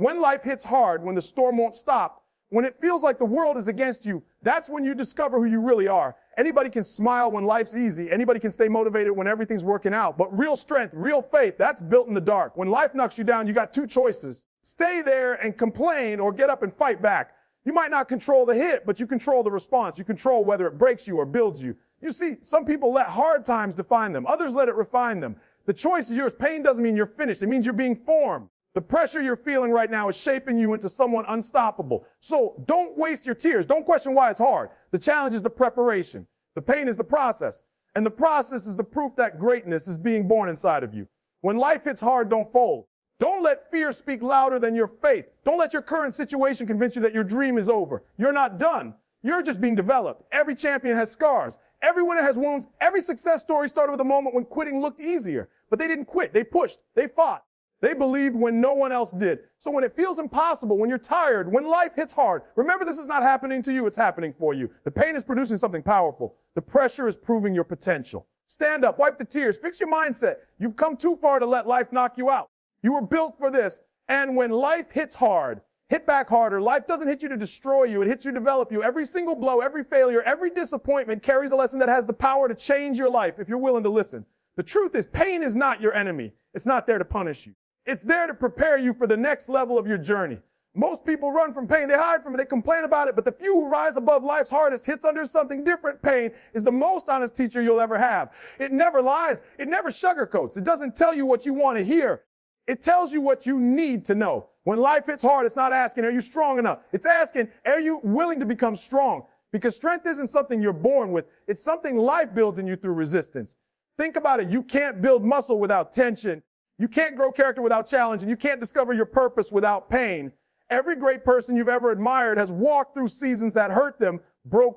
When life hits hard, when the storm won't stop, when it feels like the world is against you, that's when you discover who you really are. Anybody can smile when life's easy. Anybody can stay motivated when everything's working out. But real strength, real faith, that's built in the dark. When life knocks you down, you got two choices. Stay there and complain or get up and fight back. You might not control the hit, but you control the response. You control whether it breaks you or builds you. You see, some people let hard times define them. Others let it refine them. The choice is yours. Pain doesn't mean you're finished. It means you're being formed. The pressure you're feeling right now is shaping you into someone unstoppable. So don't waste your tears. Don't question why it's hard. The challenge is the preparation. The pain is the process. And the process is the proof that greatness is being born inside of you. When life hits hard, don't fold. Don't let fear speak louder than your faith. Don't let your current situation convince you that your dream is over. You're not done. You're just being developed. Every champion has scars. Every winner has wounds. Every success story started with a moment when quitting looked easier. But they didn't quit. They pushed. They fought. They believed when no one else did. So when it feels impossible, when you're tired, when life hits hard, remember this is not happening to you, it's happening for you. The pain is producing something powerful. The pressure is proving your potential. Stand up, wipe the tears, fix your mindset. You've come too far to let life knock you out. You were built for this. And when life hits hard, hit back harder. Life doesn't hit you to destroy you. It hits you to develop you. Every single blow, every failure, every disappointment carries a lesson that has the power to change your life if you're willing to listen. The truth is, pain is not your enemy. It's not there to punish you. It's there to prepare you for the next level of your journey. Most people run from pain. They hide from it. They complain about it. But the few who rise above life's hardest hits under something different. Pain is the most honest teacher you'll ever have. It never lies. It never sugarcoats. It doesn't tell you what you want to hear. It tells you what you need to know. When life hits hard, it's not asking, are you strong enough? It's asking, are you willing to become strong? Because strength isn't something you're born with. It's something life builds in you through resistance. Think about it. You can't build muscle without tension. You can't grow character without challenge, and you can't discover your purpose without pain. Every great person you've ever admired has walked through seasons that hurt them,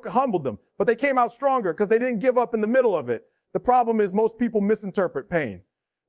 humbled them, but they came out stronger because they didn't give up in the middle of it. The problem is most people misinterpret pain.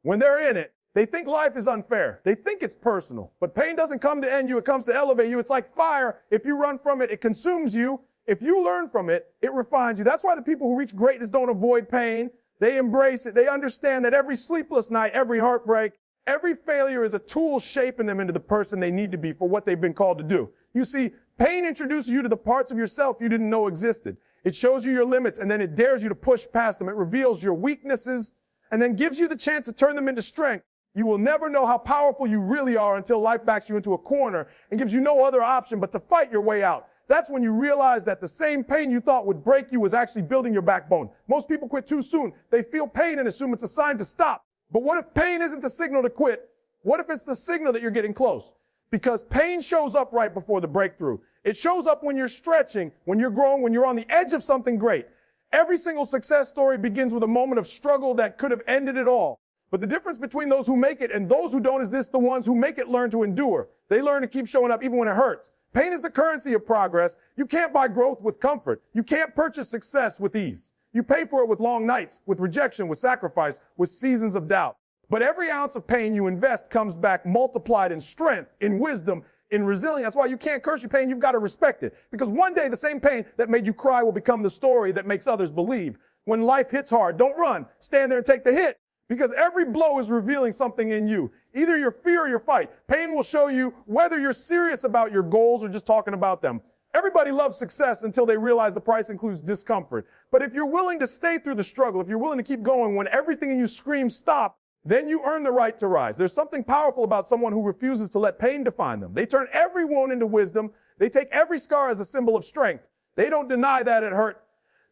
When they're in it, they think life is unfair. They think it's personal, but pain doesn't come to end you. It comes to elevate you. It's like fire. If you run from it, it consumes you. If you learn from it, it refines you. That's why the people who reach greatness don't avoid pain. They embrace it. They understand that every sleepless night, every heartbreak, every failure is a tool shaping them into the person they need to be for what they've been called to do. You see, pain introduces you to the parts of yourself you didn't know existed. It shows you your limits, and then it dares you to push past them. It reveals your weaknesses and then gives you the chance to turn them into strength. You will never know how powerful you really are until life backs you into a corner and gives you no other option but to fight your way out. That's when you realize that the same pain you thought would break you was actually building your backbone. Most people quit too soon. They feel pain and assume it's a sign to stop. But what if pain isn't the signal to quit? What if it's the signal that you're getting close? Because pain shows up right before the breakthrough. It shows up when you're stretching, when you're growing, when you're on the edge of something great. Every single success story begins with a moment of struggle that could have ended it all. But the difference between those who make it and those who don't is this: the ones who make it learn to endure. They learn to keep showing up even when it hurts. Pain is the currency of progress. You can't buy growth with comfort. You can't purchase success with ease. You pay for it with long nights, with rejection, with sacrifice, with seasons of doubt. But every ounce of pain you invest comes back multiplied in strength, in wisdom, in resilience. That's why you can't curse your pain. You've got to respect it. Because one day the same pain that made you cry will become the story that makes others believe. When life hits hard, don't run. Stand there and take the hit. Because every blow is revealing something in you. Either your fear or your fight. Pain will show you whether you're serious about your goals or just talking about them. Everybody loves success until they realize the price includes discomfort. But if you're willing to stay through the struggle, if you're willing to keep going when everything in you screams stop, then you earn the right to rise. There's something powerful about someone who refuses to let pain define them. They turn every wound into wisdom. They take every scar as a symbol of strength. They don't deny that it hurt.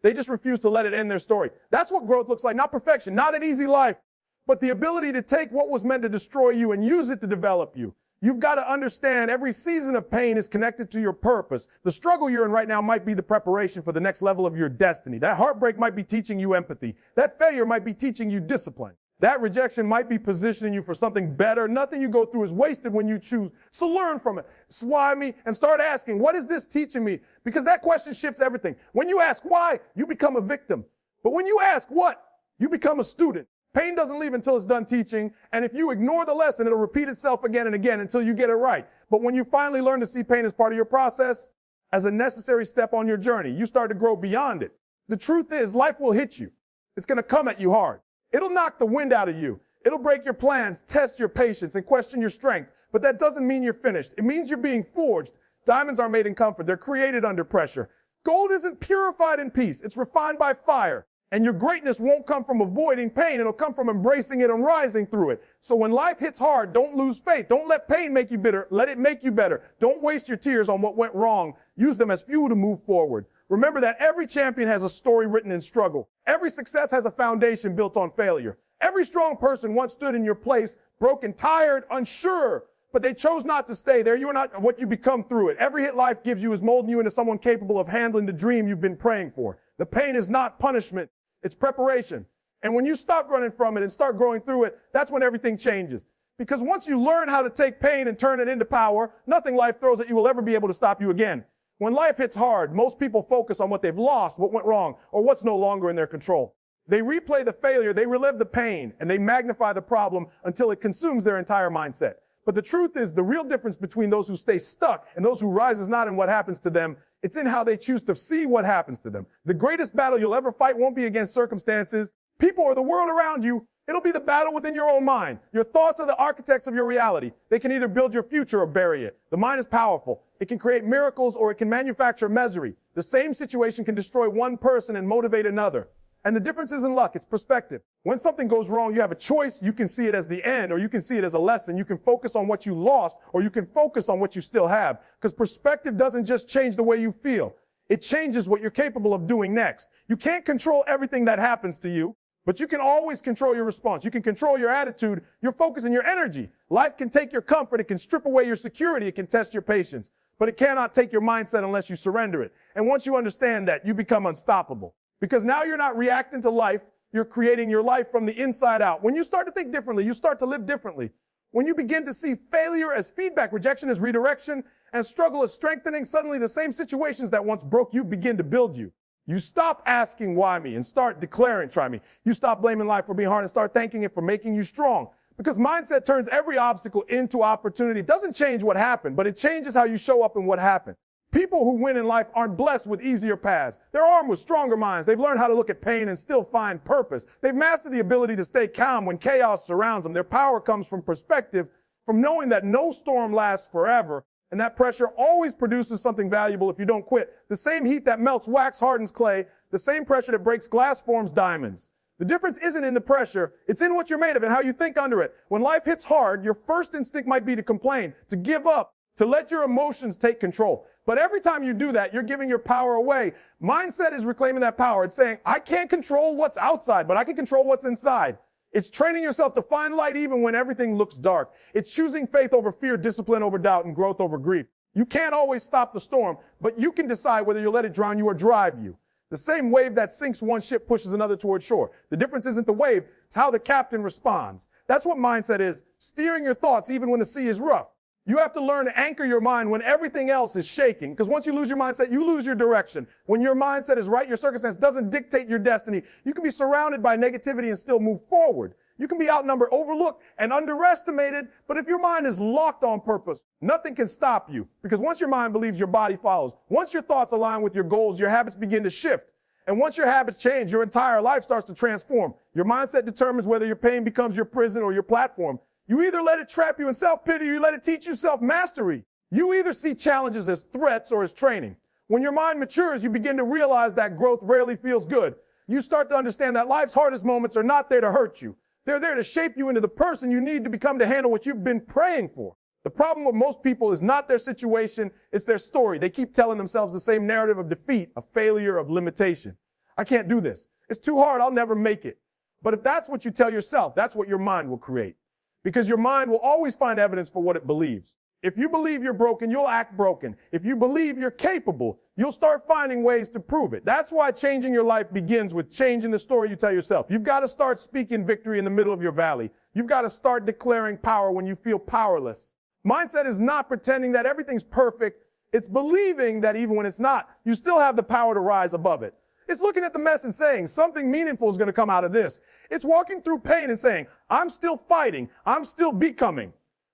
They just refuse to let it end their story. That's what growth looks like. Not perfection, not an easy life, but the ability to take what was meant to destroy you and use it to develop you. You've got to understand every season of pain is connected to your purpose. The struggle you're in right now might be the preparation for the next level of your destiny. That heartbreak might be teaching you empathy. That failure might be teaching you discipline. That rejection might be positioning you for something better. Nothing you go through is wasted when you choose. So learn from it. Swallow me and start asking, what is this teaching me? Because that question shifts everything. When you ask why, you become a victim. But when you ask what, you become a student. Pain doesn't leave until it's done teaching. And if you ignore the lesson, it'll repeat itself again and again until you get it right. But when you finally learn to see pain as part of your process, as a necessary step on your journey, you start to grow beyond it. The truth is, life will hit you. It's going to come at you hard. It'll knock the wind out of you. It'll break your plans, test your patience, and question your strength. But that doesn't mean you're finished. It means you're being forged. Diamonds are made in comfort. They're created under pressure. Gold isn't purified in peace. It's refined by fire. And your greatness won't come from avoiding pain. It'll come from embracing it and rising through it. So when life hits hard, don't lose faith. Don't let pain make you bitter. Let it make you better. Don't waste your tears on what went wrong. Use them as fuel to move forward. Remember that every champion has a story written in struggle. Every success has a foundation built on failure. Every strong person once stood in your place, broken, tired, unsure, but they chose not to stay there. You are not what you become through it. Every hit life gives you is molding you into someone capable of handling the dream you've been praying for. The pain is not punishment. It's preparation. And when you stop running from it and start growing through it, that's when everything changes. Because once you learn how to take pain and turn it into power, nothing life throws at you will ever be able to stop you again. When life hits hard, most people focus on what they've lost, what went wrong, or what's no longer in their control. They replay the failure, they relive the pain, and they magnify the problem until it consumes their entire mindset. But the truth is, the real difference between those who stay stuck and those who rise is not in what happens to them. It's in how they choose to see what happens to them. The greatest battle you'll ever fight won't be against circumstances, people, or the world around you. It'll be the battle within your own mind. Your thoughts are the architects of your reality. They can either build your future or bury it. The mind is powerful. It can create miracles or it can manufacture misery. The same situation can destroy one person and motivate another. And the difference isn't luck, it's perspective. When something goes wrong, you have a choice. You can see it as the end, or you can see it as a lesson. You can focus on what you lost, or you can focus on what you still have. Because perspective doesn't just change the way you feel. It changes what you're capable of doing next. You can't control everything that happens to you, but you can always control your response. You can control your attitude, your focus, and your energy. Life can take your comfort. It can strip away your security. It can test your patience. But it cannot take your mindset unless you surrender it. And once you understand that, you become unstoppable. Because now you're not reacting to life, you're creating your life from the inside out. When you start to think differently, you start to live differently. When you begin to see failure as feedback, rejection as redirection, and struggle as strengthening, suddenly the same situations that once broke you begin to build you. You stop asking why me and start declaring try me. You stop blaming life for being hard and start thanking it for making you strong. Because mindset turns every obstacle into opportunity. It doesn't change what happened, but it changes how you show up in what happened. People who win in life aren't blessed with easier paths. They're armed with stronger minds. They've learned how to look at pain and still find purpose. They've mastered the ability to stay calm when chaos surrounds them. Their power comes from perspective, from knowing that no storm lasts forever, and that pressure always produces something valuable if you don't quit. The same heat that melts wax hardens clay. The same pressure that breaks glass forms diamonds. The difference isn't in the pressure. It's in what you're made of and how you think under it. When life hits hard, your first instinct might be to complain, to give up, to let your emotions take control. But every time you do that, you're giving your power away. Mindset is reclaiming that power. It's saying, I can't control what's outside, but I can control what's inside. It's training yourself to find light even when everything looks dark. It's choosing faith over fear, discipline over doubt, and growth over grief. You can't always stop the storm, but you can decide whether you let it drown you or drive you. The same wave that sinks one ship pushes another toward shore. The difference isn't the wave, it's how the captain responds. That's what mindset is, steering your thoughts even when the sea is rough. You have to learn to anchor your mind when everything else is shaking. Because once you lose your mindset, you lose your direction. When your mindset is right, your circumstance doesn't dictate your destiny. You can be surrounded by negativity and still move forward. You can be outnumbered, overlooked, and underestimated. But if your mind is locked on purpose, nothing can stop you. Because once your mind believes, your body follows. Once your thoughts align with your goals, your habits begin to shift. And once your habits change, your entire life starts to transform. Your mindset determines whether your pain becomes your prison or your platform. You either let it trap you in self-pity or you let it teach you self-mastery. You either see challenges as threats or as training. When your mind matures, you begin to realize that growth rarely feels good. You start to understand that life's hardest moments are not there to hurt you. They're there to shape you into the person you need to become to handle what you've been praying for. The problem with most people is not their situation, it's their story. They keep telling themselves the same narrative of defeat, of failure, of limitation. I can't do this. It's too hard. I'll never make it. But if that's what you tell yourself, that's what your mind will create. Because your mind will always find evidence for what it believes. If you believe you're broken, you'll act broken. If you believe you're capable, you'll start finding ways to prove it. That's why changing your life begins with changing the story you tell yourself. You've got to start speaking victory in the middle of your valley. You've got to start declaring power when you feel powerless. Mindset is not pretending that everything's perfect. It's believing that even when it's not, you still have the power to rise above it. It's looking at the mess and saying something meaningful is going to come out of this. It's walking through pain and saying, I'm still fighting. I'm still becoming.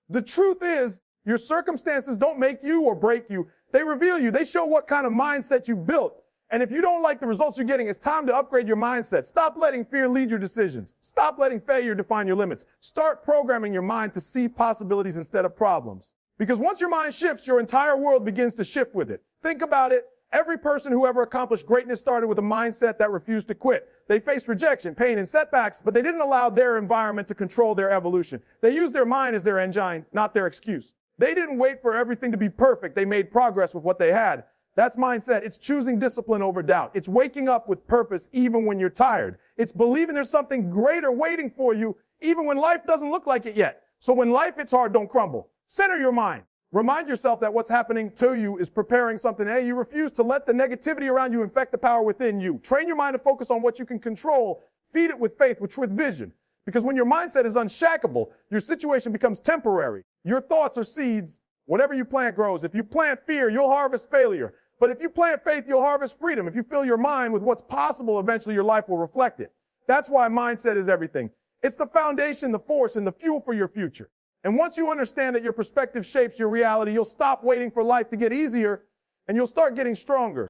The truth is, your circumstances don't make you or break you. They reveal you. They show what kind of mindset you built. And if you don't like the results you're getting, it's time to upgrade your mindset. Stop letting fear lead your decisions. Stop letting failure define your limits. Start programming your mind to see possibilities instead of problems. Because once your mind shifts, your entire world begins to shift with it. Think about it. Every person who ever accomplished greatness started with a mindset that refused to quit. They faced rejection, pain, and setbacks, but they didn't allow their environment to control their evolution. They used their mind as their engine, not their excuse. They didn't wait for everything to be perfect. They made progress with what they had. That's mindset. It's choosing discipline over doubt. It's waking up with purpose even when you're tired. It's believing there's something greater waiting for you even when life doesn't look like it yet. So when life hits hard, don't crumble. Center your mind. Remind yourself that what's happening to you is preparing something. Hey, you refuse to let the negativity around you infect the power within you. Train your mind to focus on what you can control. Feed it with faith, with vision. Because when your mindset is unshackable, your situation becomes temporary. Your thoughts are seeds. Whatever you plant grows. If you plant fear, you'll harvest failure. But if you plant faith, you'll harvest freedom. If you fill your mind with what's possible, eventually your life will reflect it. That's why mindset is everything. It's the foundation, the force, and the fuel for your future. And once you understand that your perspective shapes your reality, you'll stop waiting for life to get easier, and you'll start getting stronger.